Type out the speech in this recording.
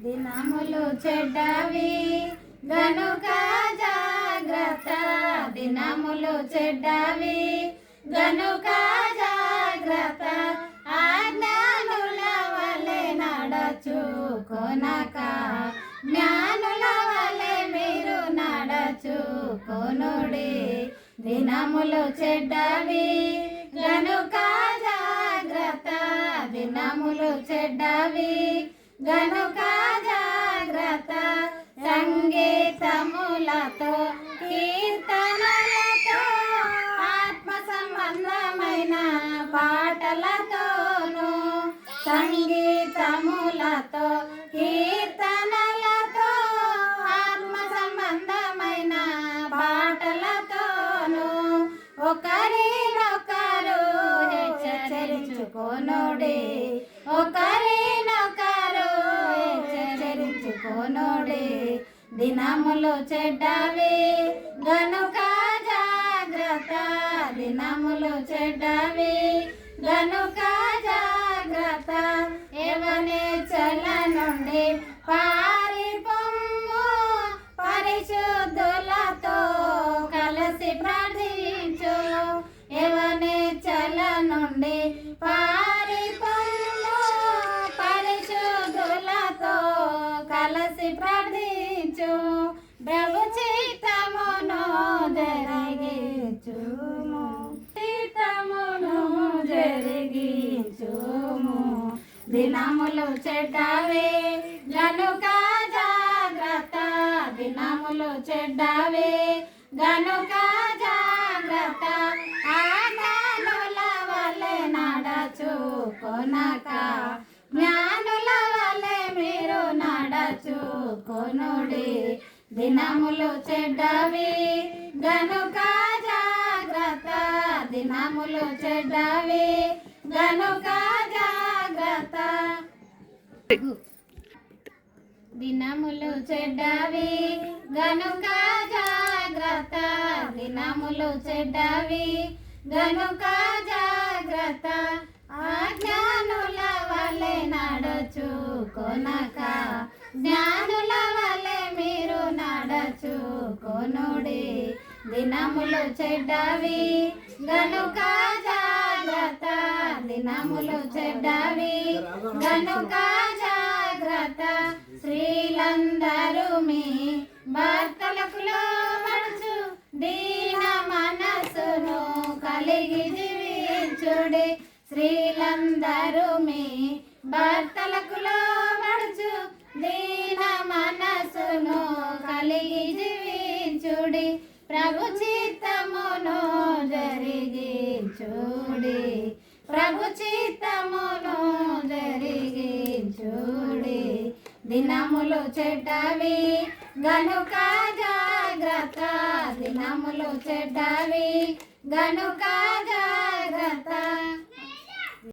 దినములు చెడ్డవి గనుక జాగ్రత్త, దినములు చెడ్డవి గనుక జాగ్రత్త, అజ్ఞానుల వలె నడచుకొనక, జ్ఞానుల వలె మీరు నడచుకొనుడి. దినములు చెడ్డవి గనుక జాగ్రత్త, దినములు చెడ్డవి గనుక జాగ్రత్త, సంగీతములతో కీర్తనలతో ఆత్మ సంబంధమైన పాటలతోను, సంగీతములతో కీర్తనలతో ఆత్మ సంబంధమైన పాటలతోను ఒకరినొకరు హెచ్చరించుకొనుడి, ఒకరినొకరు హెచ్చరించుకొనుడి. దినములు చెడ్డవి గనుక జాగ్రత్త, దినములు చెడ్డవి గనుక జాగ్రత్త, యవనేచ్ఛల నుండి పారిపొమ్ము, పరిశుద్ధులతో కలిసి ప్రార్థించు. యవనేచ్ఛల నుండి పారిపొమ్ము, పరిశుద్ధులతో కలిసి ప్రార్థించు. ప్రభు చిత్తమును జరిగించుము, చిత్తమును జరిగించుము. దినములు చెడ్డవి గనుక జాగ్రత్త, దినములు చెడ్డవి గనుక జాగ్రత్త, అజ్ఞానుల వలె నడచుకొనక, జ్ఞానుల వలె మీరు నడచుకొనుడి. దినములు చెడ్డవి గనుక జాగ్రత్త, దినములు చెడ్డవి గనుక జాగ్రత్త, దినములు చెడ్డవి గనుక జాగ్రత్త, దినములు చెడ్డవి గనుక జాగ్రత్త, అజ్ఞానుల వలె నడచుకొనక, జ్ఞానుల వలె మీరు నడచుకొనుడి. దినములు చెడ్డవి గనుక జాగ్రత్త, దినములు చెడ్డవి గనుక జాగ్రత్త, స్త్రీలందరూ మీ భర్తలకు లోబడుచు, దీన మనసును కలిగి జీవించుడి. స్త్రీలందరూ మీ భర్తలకు లోబడుచు, దీన మనసును కలిగి జీవించుడి. ప్రభు చిత్తమును జరిగించుడి, ప్రభు చిత్తమును జరిగించుడి. దినములు చెడ్డవి గనుక జాగ్రత్త, దినములు చెడ్డవి గనుక జాగ్రత్త.